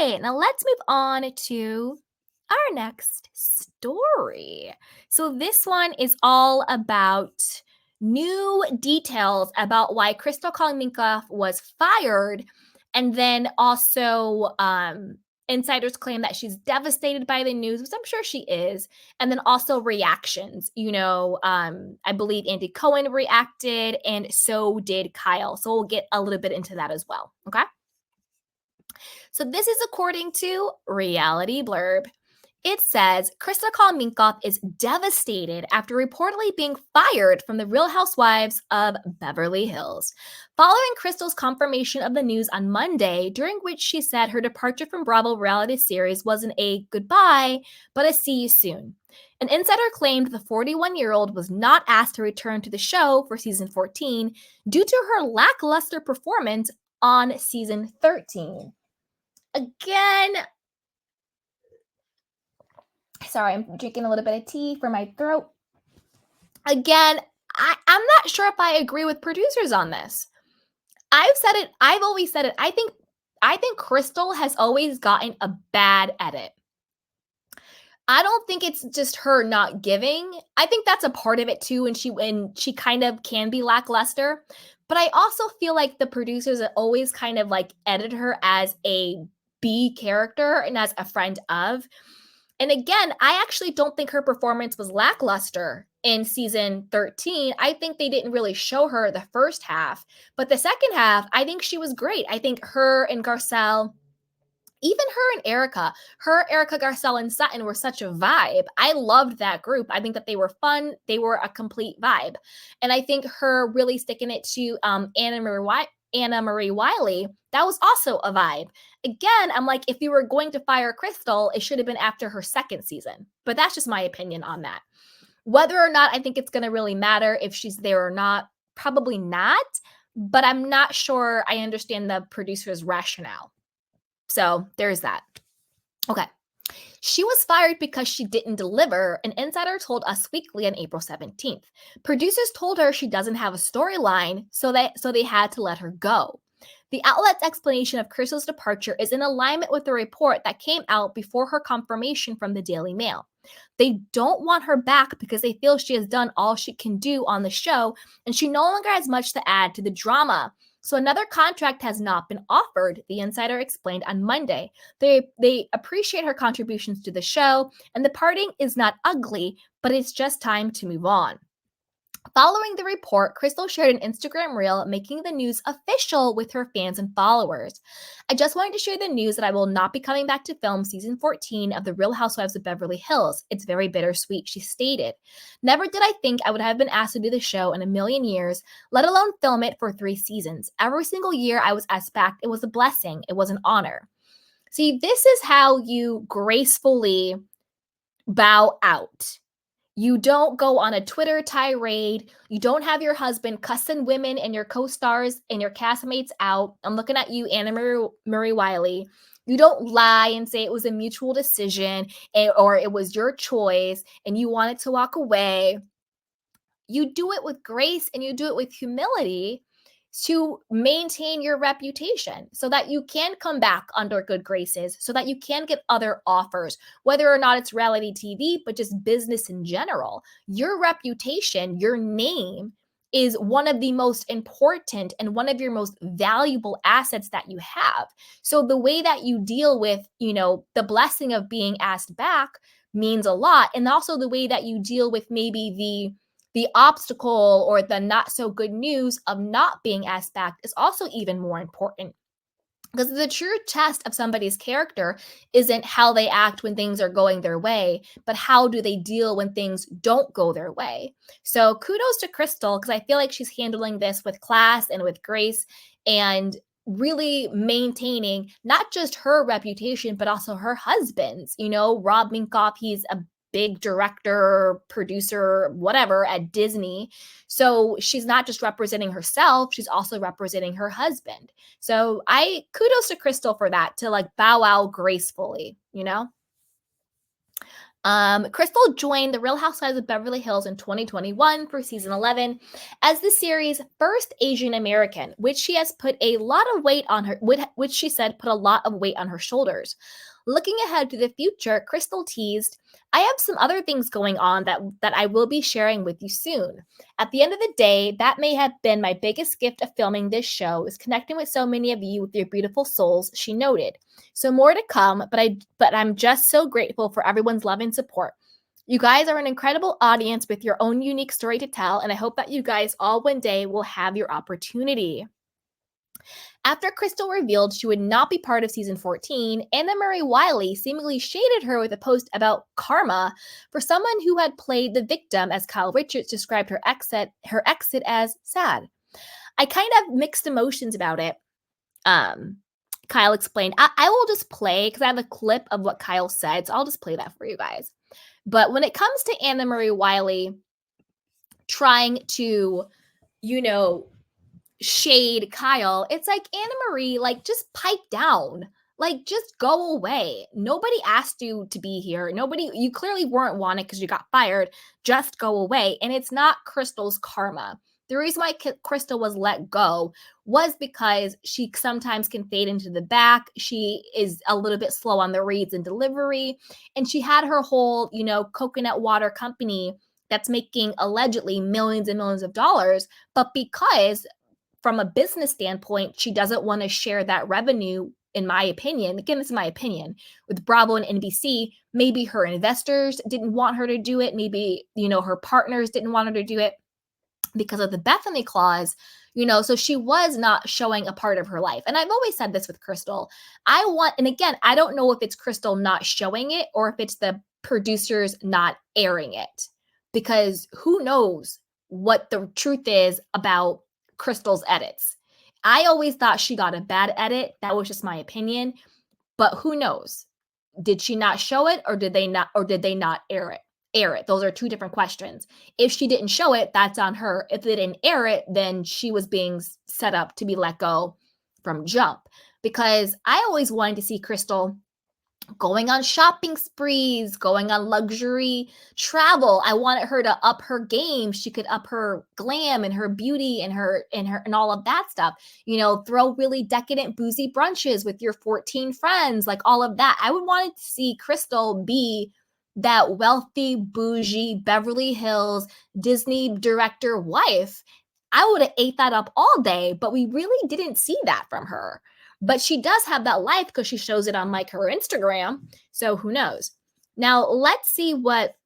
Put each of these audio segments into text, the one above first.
right, now let's move on to our next story. So, this one is all about new details about why Crystal Kaliminkoff was fired, and then also insiders claim that she's devastated by the news, which I'm sure she is, and then also reactions. I believe Andy Cohen reacted, and so did Kyle. So, we'll get a little bit into that as well. Okay. So this is according to Reality Blurb. It says Krista Kolminkoff is devastated after reportedly being fired from the Real Housewives of Beverly Hills. Following Crystal's confirmation of the news on Monday, during which she said her departure from Bravo reality series wasn't a goodbye, but a see you soon. An insider claimed the 41-year-old was not asked to return to the show for season 14 due to her lackluster performance on season 13. Again, sorry, I'm drinking a little bit of tea for my throat. Again, I'm not sure if I agree with producers on this. I've always said it. I think Crystal has always gotten a bad edit. I don't think it's just her not giving. I think that's a part of it too, and she kind of can be lackluster. But I also feel like the producers always kind of like edit her as a B character and as a friend of. And again, I actually don't think her performance was lackluster in season 13. I think they didn't really show her the first half, but the second half, I think she was great. I think her and Garcelle, even her, Erica Garcelle and Sutton were such a vibe. I loved that group. I think that they were fun. They were a complete vibe. And I think her really sticking it to Anna Marie Wiley, that was also a vibe. Again, I'm like, if you were going to fire Crystal, it should have been after her second season. But that's just my opinion on that. Whether or not I think it's going to really matter if she's there or not, probably not. But I'm not sure I understand the producer's rationale. So there's that. Okay. She was fired because she didn't deliver, an insider told Us Weekly on April 17th. Producers told her she doesn't have a storyline, so they had to let her go. The outlet's explanation of Crystal's departure is in alignment with the report that came out before her confirmation from the Daily Mail. They don't want her back because they feel she has done all she can do on the show, and she no longer has much to add to the drama. So another contract has not been offered, the insider explained on Monday. They appreciate her contributions to the show, and the parting is not ugly, but it's just time to move on. Following the report, Crystal shared an Instagram reel making the news official with her fans and followers. I just wanted to share the news that I will not be coming back to film season 14 of The Real Housewives of Beverly Hills. It's very bittersweet, she stated. Never did I think I would have been asked to do the show in a million years, let alone film it for 3 seasons. Every single year I was asked back, it was a blessing, it was an honor. See, this is how you gracefully bow out. You don't go on a Twitter tirade. You don't have your husband cussing women and your co-stars and your castmates out. I'm looking at you, Anna Marie Wiley. You don't lie and say it was a mutual decision or it was your choice and you wanted to walk away. You do it with grace and you do it with humility to maintain your reputation so that you can come back under good graces, so that you can get other offers, whether or not it's reality TV, but just business in general. Your reputation, your name is one of the most important and one of your most valuable assets that you have. So the way that you deal with, the blessing of being asked back means a lot. And also the way that you deal with maybe the obstacle or the not so good news of not being asked back is also even more important. Because the true test of somebody's character isn't how they act when things are going their way, but how do they deal when things don't go their way. So kudos to Crystal, because I feel like she's handling this with class and with grace and really maintaining not just her reputation, but also her husband's. Rob Minkoff, he's a big director, producer, whatever at Disney. So she's not just representing herself, she's also representing her husband. So kudos to Crystal for that, to like bow out gracefully. Crystal joined The Real Housewives of Beverly Hills in 2021 for season 11 as the series' first Asian American, which she has put a lot of weight on her, which she said put a lot of weight on her shoulders. Looking ahead to the future, Crystal teased, I have some other things going on that I will be sharing with you soon. At the end of the day, that may have been my biggest gift of filming this show, is connecting with so many of you with your beautiful souls, she noted. So more to come, but I'm just so grateful for everyone's love and support. You guys are an incredible audience with your own unique story to tell, and I hope that you guys all one day will have your opportunity. After Crystal revealed she would not be part of season 14, Anna Marie Wiley seemingly shaded her with a post about karma for someone who had played the victim, as Kyle Richards described her exit as sad. I kind of mixed emotions about it. Kyle explained, I will just play, because I have a clip of what Kyle said, so I'll just play that for you guys. But when it comes to Anna Marie Wiley trying to, shade Kyle, it's like, Anna Marie, like, just pipe down. Like, just go away. Nobody asked you to be here. You clearly weren't wanted because you got fired. Just go away. And it's not Crystal's karma. The reason why Crystal was let go was because she sometimes can fade into the back. She is a little bit slow on the reads and delivery. And she had her whole, coconut water company that's making allegedly millions and millions of dollars. But because from a business standpoint, she doesn't want to share that revenue, in my opinion. Again, this is my opinion, with Bravo and NBC. Maybe her investors didn't want her to do it. Maybe, her partners didn't want her to do it because of the Bethany clause, so she was not showing a part of her life. And I've always said this with Crystal. And again, I don't know if it's Crystal not showing it or if it's the producers not airing it, because who knows what the truth is about Crystal's edits. I always thought she got a bad edit. That was just my opinion, but who knows? Did she not show it, or did they not air it? Those are two different questions. If she didn't show it, that's on her. If they didn't air it, then she was being set up to be let go from jump. Because I always wanted to see Crystal going on shopping sprees, going on luxury travel. I wanted her to up her game. She could up her glam and her beauty and all of that stuff. Throw really decadent boozy brunches with your 14 friends, like all of that. I would want to see Crystal be that wealthy, bougie, Beverly Hills Disney director wife. I would have ate that up all day, but we really didn't see that from her. But she does have that life because she shows it on like her Instagram. So who knows? Now let's see what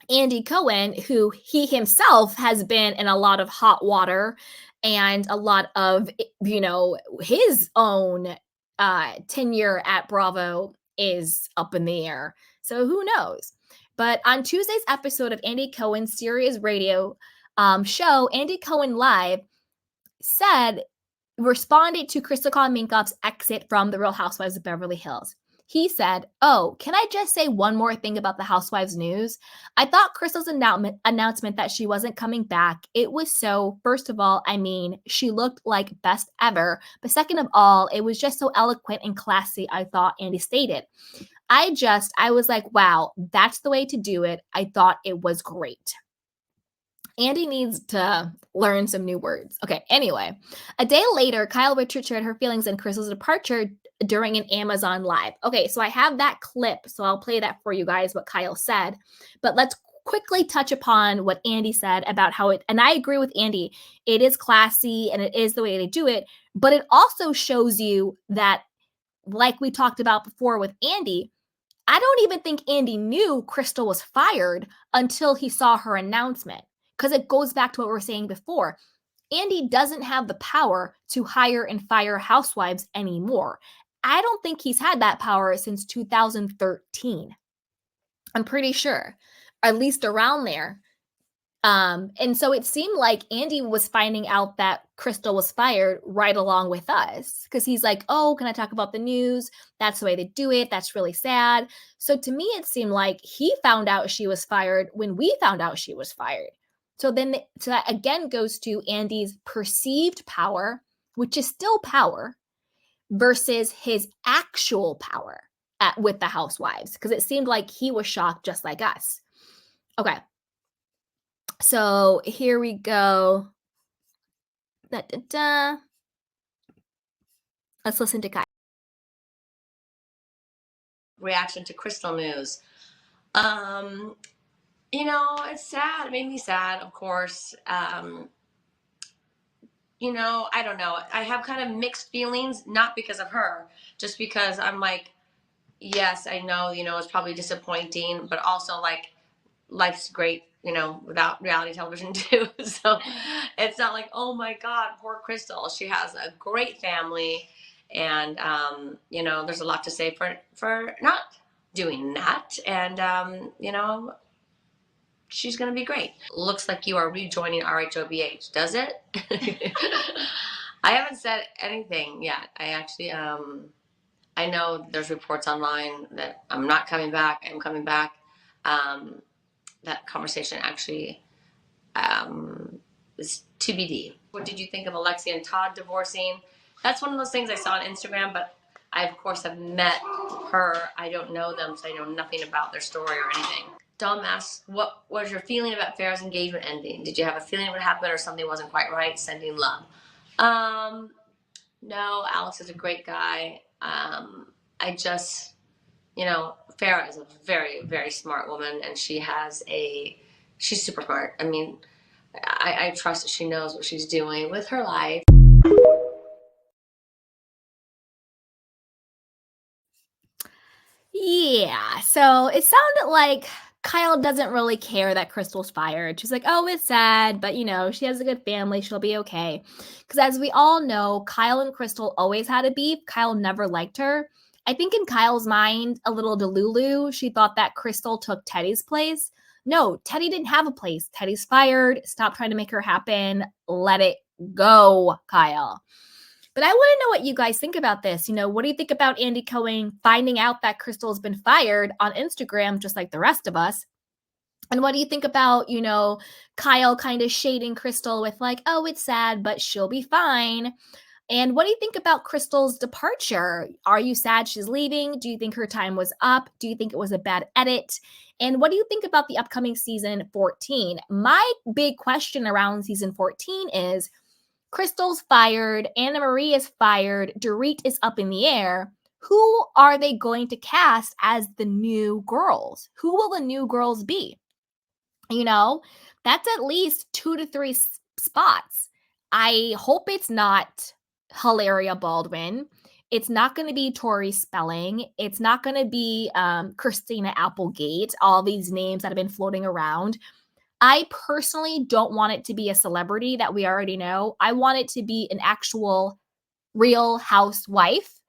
Andy Cohen, who he himself has been in a lot of hot water and a lot of, his own tenure at Bravo is up in the air. So who knows? But on Tuesday's episode of Andy Cohen's Sirius Radio show, Andy Cohen Live responded to Crystal Minkoff's exit from The Real Housewives of Beverly Hills. He said, "Oh, can I just say one more thing about the Housewives news? I thought Crystal's announcement that she wasn't coming back, it was first of all, she looked like best ever. But second of all, it was just so eloquent and classy, I thought," Andy stated. I was like, wow, that's the way to do it. I thought it was great. Andy needs to learn some new words. Okay, anyway, a day later, Kyle Richards shared her feelings on Crystal's departure during an Amazon Live. Okay, so I have that clip, so I'll play that for you guys, what Kyle said. But let's quickly touch upon what Andy said about and I agree with Andy, it is classy and it is the way to do it, but it also shows you that, like we talked about before with Andy, I don't even think Andy knew Crystal was fired until he saw her announcement. Because it goes back to what we were saying before. Andy doesn't have the power to hire and fire housewives anymore. I don't think he's had that power since 2013. I'm pretty sure, at least around there. And so it seemed like Andy was finding out that Crystal was fired right along with us, because he's like, oh, can I talk about the news? That's the way they do it. That's really sad. So to me, it seemed like he found out she was fired when we found out she was fired. So that again goes to Andy's perceived power, which is still power, versus his actual power. with the housewives because it seemed like he was shocked just like us. Okay, so here we go. Da, da, da. Let's listen to Kai. Reaction to Crystal news. It's sad. It made me sad, of course. I don't know. I have kind of mixed feelings, not because of her, just because I'm like, yes, I know, it's probably disappointing, but also like life's great, without reality television too. So it's not like, oh my God, poor Crystal. She has a great family. And, there's a lot to say for not doing that. And, she's going to be great. Looks like you are rejoining RHOBH, does it? I haven't said anything yet. I actually, I know there's reports online that I'm not coming back. I'm coming back. That conversation actually is TBD. What did you think of Alexia and Todd divorcing? That's one of those things I saw on Instagram, but I, of course, have met her. I don't know them, so I know nothing about their story or anything. Dom asks, what was your feeling about Farrah's engagement ending? Did you have a feeling it would happen or something wasn't quite right? Sending love. No, Alex is a great guy. I just, Farrah is a very, very smart woman, and she's super smart. I mean, I trust that she knows what she's doing with her life. Yeah, so it sounded like Kyle doesn't really care that Crystal's fired. She's like, oh, it's sad, but she has a good family. She'll be okay. Because as we all know, Kyle and Crystal always had a beef. Kyle never liked her. I think in Kyle's mind, a little delulu, she thought that Crystal took Teddy's place. No, Teddy didn't have a place. Teddy's fired. Stop trying to make her happen. Let it go, Kyle. But I want to know what you guys think about this. What do you think about Andy Cohen finding out that Crystal's been fired on Instagram, just like the rest of us? And what do you think about, Kyle kind of shading Crystal with like, oh, it's sad, but she'll be fine. And what do you think about Crystal's departure? Are you sad she's leaving? Do you think her time was up? Do you think it was a bad edit? And what do you think about the upcoming season 14? My big question around season 14 is, Crystal's fired, Anna Marie is fired, Dorit is up in the air. Who are they going to cast as the new girls? Who will the new girls be? That's at least 2 to 3 spots. I hope it's not Hilaria Baldwin. It's not going to be Tori Spelling. It's not going to be Christina Applegate, all these names that have been floating around. I personally don't want it to be a celebrity that we already know. I want it to be an actual real housewife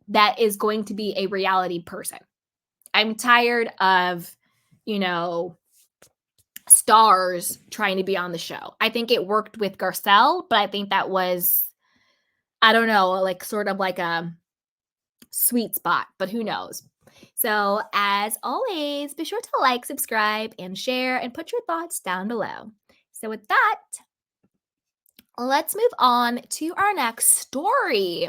that is going to be a reality person. I'm tired of, stars trying to be on the show. I think it worked with Garcelle, but I think that was, I don't know, like sort of like a sweet spot, but who knows? So, as always, be sure to like, subscribe, and share, and put your thoughts down below. So, with that, let's move on to our next story.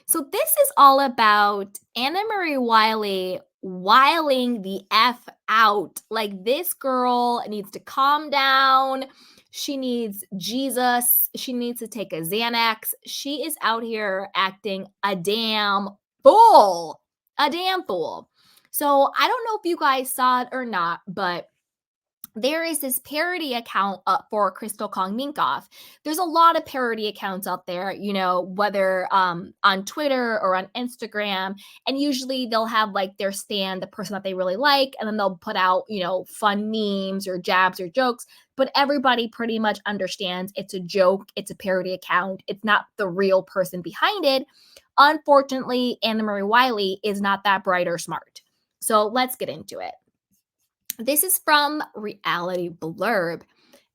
So, this is all about Anna Marie Wiley wiling the F out. Like, this girl needs to calm down. She needs Jesus. She needs to take a Xanax. She is out here acting a damn fool. A damn fool. So I don't know if you guys saw it or not, but there is this parody account for Crystal Kong Minkoff. There's a lot of parody accounts out there, whether on Twitter or on Instagram. And usually they'll have like their stand, the person that they really like, and then they'll put out, fun memes or jabs or jokes. But everybody pretty much understands it's a joke, it's a parody account, it's not the real person behind it. Unfortunately, Anna Marie Wiley is not that bright or smart. So let's get into it. This is from Reality Blurb.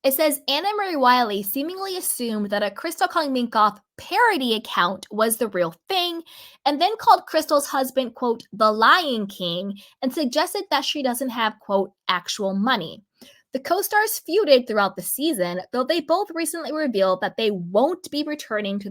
It says Anna Marie Wiley seemingly assumed that a Crystal Kong Minkoff parody account was the real thing, and then called Crystal's husband, quote, the Lion King, and suggested that she doesn't have, quote, actual money. The co-stars feuded throughout the season, though they both recently revealed that they won't be returning to